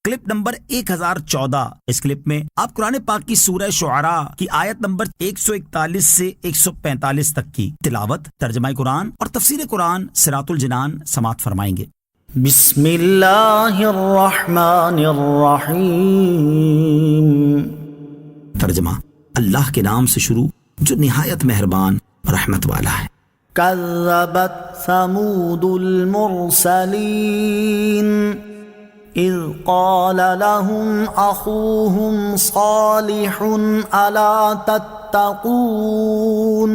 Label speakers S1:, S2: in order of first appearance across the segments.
S1: Clip number 1014۔ اس clip میں آپ قرآن پاک کی سورہ شعراء کی آیت نمبر 141 سے 145 تک کی تلاوت، ترجمہ قرآن اور تفسیر قرآن صراط الجنان سماعت فرمائیں گے۔
S2: بسم اللہ الرحمن الرحیم۔
S1: ترجمہ، اللہ کے نام سے شروع جو نہایت مہربان رحمت والا ہے۔
S2: کذبت ثمود المرسلین اذ قال لهم اخوهم صالح الا تتقون۔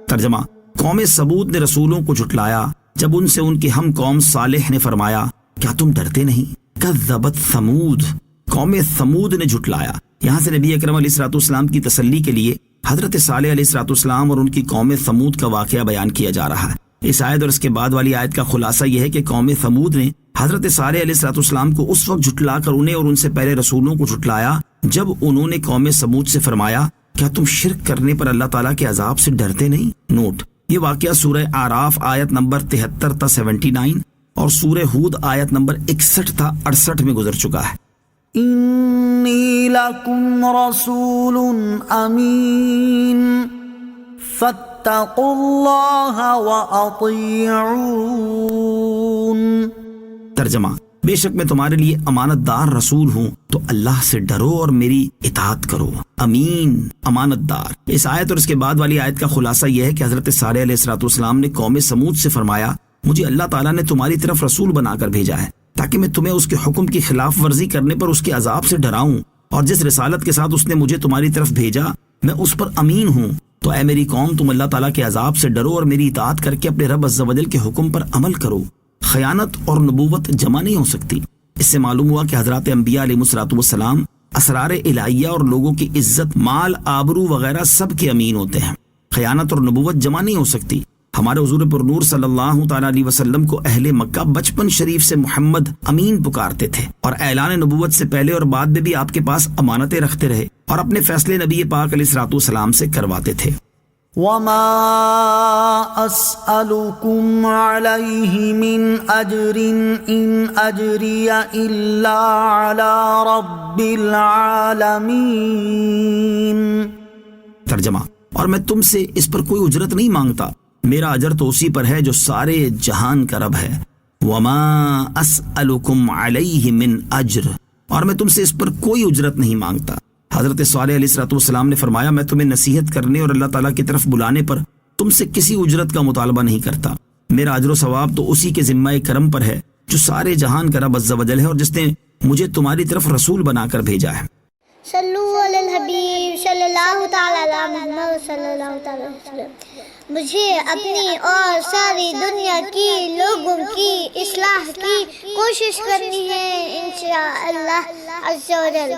S1: ترجمہ، قوم ثمود نے رسولوں کو جھٹلایا جب ان سے ان کے ہم قوم صالح نے فرمایا کیا تم ڈرتے نہیں؟ کذبت ثمود، قوم ثمود نے جھٹلایا۔ یہاں سے نبی اکرم علیہ الصلوۃ والسلام کی تسلی کے لیے حضرت صالح علیہ الصلوۃ والسلام اور ان کی قوم ثمود کا واقعہ بیان کیا جا رہا ہے۔ اس آیت اور اس کے بعد والی آیت کا خلاصہ یہ ہے کہ قوم ثمود نے حضرت صالح علیہ الصلوۃ والسلام کو اس وقت جھٹلا کر انہیں اور ان سے پہلے رسولوں کو جھٹلایا جب انہوں نے قوم ثمود سے فرمایا کیا تم شرک کرنے پر اللہ تعالیٰ کے عذاب سے ڈرتے نہیں؟ نوٹ، یہ واقعہ سورہ اعراف آیت نمبر 73 تا 79 اور سورہ ہود آیت نمبر 61 تا 68 میں گزر چکا ہے۔
S2: انی لکم رسول امین فاتقوا اللہ واطیعون۔
S1: ترجمہ، بے شک میں تمہارے لیے امانت دار رسول ہوں تو اللہ سے ڈرو اور میری اطاعت کرو۔ امین، امانت دار۔ اس آیت اور اس کے بعد والی آیت کا خلاصہ یہ ہے کہ حضرت صالح علیہ الصلوۃ والسلام نے قوم ثمود سے فرمایا مجھے اللہ تعالیٰ نے تمہاری طرف رسول بنا کر بھیجا ہے تاکہ میں تمہیں اس کے حکم کی خلاف ورزی کرنے پر اس کے عذاب سے ڈراؤں، اور جس رسالت کے ساتھ اس نے مجھے تمہاری طرف بھیجا میں اس پر امین ہوں۔ تو اے میری قوم، تم اللہ تعالیٰ کے عذاب سے ڈرو اور میری اطاعت کر کے اپنے رب عز و جل کے حکم پر عمل کرو۔ خیانت اور نبوت جمع نہیں ہو سکتی۔ اس سے معلوم ہوا کہ حضرات انبیاء علیہ الصلوۃ والسلام اسرار الہیہ اور لوگوں کی عزت، مال، آبرو وغیرہ سب کے امین ہوتے ہیں۔ خیانت اور نبوت جمع نہیں ہو سکتی۔ ہمارے حضور پر نور صلی اللہ تعالیٰ علیہ وسلم کو اہل مکہ بچپن شریف سے محمد امین پکارتے تھے، اور اعلان نبوت سے پہلے اور بعد میں بھی آپ کے پاس امانتیں رکھتے رہے اور اپنے فیصلے نبی پاک علیہ الصلوۃ والسلام سے کرواتے تھے۔
S2: وما اسألكم عليه من اجر ان اجري الا على رب العالمين۔
S1: ترجمہ، اور میں تم سے اس پر کوئی اجرت نہیں مانگتا، میرا اجر تو اسی پر ہے جو سارے جہان کا رب ہے۔ وما اسألكم عليه من اجر، اور میں تم سے اس پر کوئی اجرت نہیں مانگتا۔ حضرت صالح علیہ الصلوۃ والسلام نے فرمایا میں تمہیں نصیحت کرنے اور اللہ تعالیٰ کی طرف بلانے پر تم سے کسی اجرت کا مطالبہ نہیں کرتا، میرا اجر و ثواب تو اسی کے ذمہ کرم پر ہے جو سارے جہان کا رب عز و جل ہے اور جس نے مجھے تمہاری طرف رسول بنا کر بھیجا ہے۔
S3: صلو علی الحبیب صلی اللہ تعالی علی محمد صلی اللہ تعالی علیہ وسلم۔ مجھے اپنی اور ساری دنیا کی لوگوں کی اصلاح کی کوشش کرنی ہے انشاءاللہ عز و جل۔